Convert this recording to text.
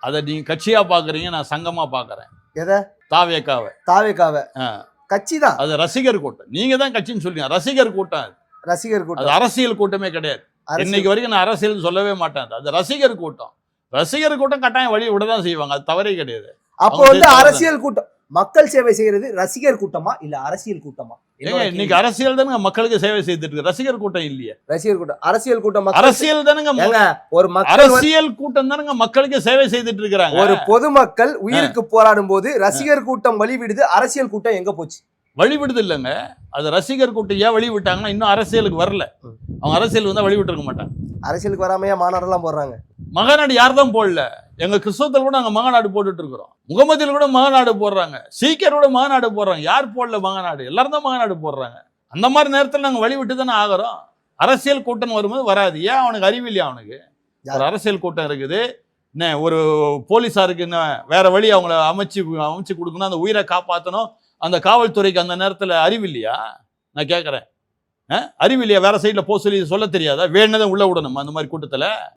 அதை நீங்க கட்சியா பாக்குறீங்க, நான் சங்கமா பாக்குறேன். எதை? தாவேக்காவை. கட்சி தான். அது ரசிகர் கூட்டம். நீங்க தான் கட்சின்னு சொல்றீங்க. ரசிகர் கூட்டம். ரசிகர் கூட்டம். அது அரசியல் கூட்டமே கிடையாது. இன்னைக்கு வரைக்கும் நான் அரசியல் சொல்லவே மாட்டேன். அது ரசிகர் கூட்டம். ரசிகர் கூட்டம் கட்டாயம் வழி விட தான் செய்வாங்க. அது தவறே கிடையாது. அப்போ வந்து அரசியல் கூட்டம், மக்கள் சேவை செய்யறது ரசிகர் கூட்டமா இல்ல அரசியல் கூட்டமா? இன்னைக்கு அரசியல் தானுங்க மக்களுக்கு சேவை செய்துட்டு இருக்கு. ரசிகர் கூட்டம் இல்லையே. ரசிகர் கூட்டம், அரசியல் கூட்டம். அரசியல் தானுங்க. ஒரு அரசியல் கூட்டம் தானுங்க மக்களுக்கு சேவை செய்துட்டு இருக்காங்க. ஒரு பொதுமக்கள் உயிருக்கு போராடும் போது ரசிகர் கூட்டம் வழிவிடுது, அரசியல் கூட்டம் எங்க போச்சு? வழிவிடுது இல்லைங்க. அது ரசிகர் கூட்டம் ஏன் வழி விட்டாங்கன்னா இன்னும் அரசியலுக்கு வரல. அவங்க அரசியல் வந்தா வழி விட்டுருக்க மாட்டாங்க. அரசியலுக்கு வராமையா மாநாடெல்லாம் போடுறாங்க. மகாநாடு யார் தான் போடல? எங்க கிறிஸ்தவத்தில் கூட நாங்க மகாநாடு போட்டுட்டு இருக்கிறோம். முகமதியில் கூட மகாநாடு போடுறாங்க. சீக்கியர் கூட மகாநாடு போடுறாங்க. யார் போடல மகாநாடு? எல்லாரும் தான் மகாநாடு போடுறாங்க. அந்த மாதிரி நேரத்தில் நாங்க வழி விட்டு தானே ஆகிறோம். அரசியல் கூட்டம் வரும்போது வராது. ஏன்? அவனுக்கு அறிவில்லையா? அவனுக்கு ஒரு அரசியல் கூட்டம் இருக்குது. என்ன ஒரு போலீஸாருக்கு என்ன வேற வழி அவங்கள அமைச்சு கொடுக்கணும், அந்த உயிரை காப்பாற்றணும். அந்த காவல்துறைக்கு அந்த நேரத்தில் அறிவில்லையா? நான் கேட்குறேன். அறிவில்லையா? வேற சைடில் போக சொல்லி சொல்ல தெரியாதா? வேணுதான் உள்ள விடணும் அந்த மாதிரி கூட்டத்தில்.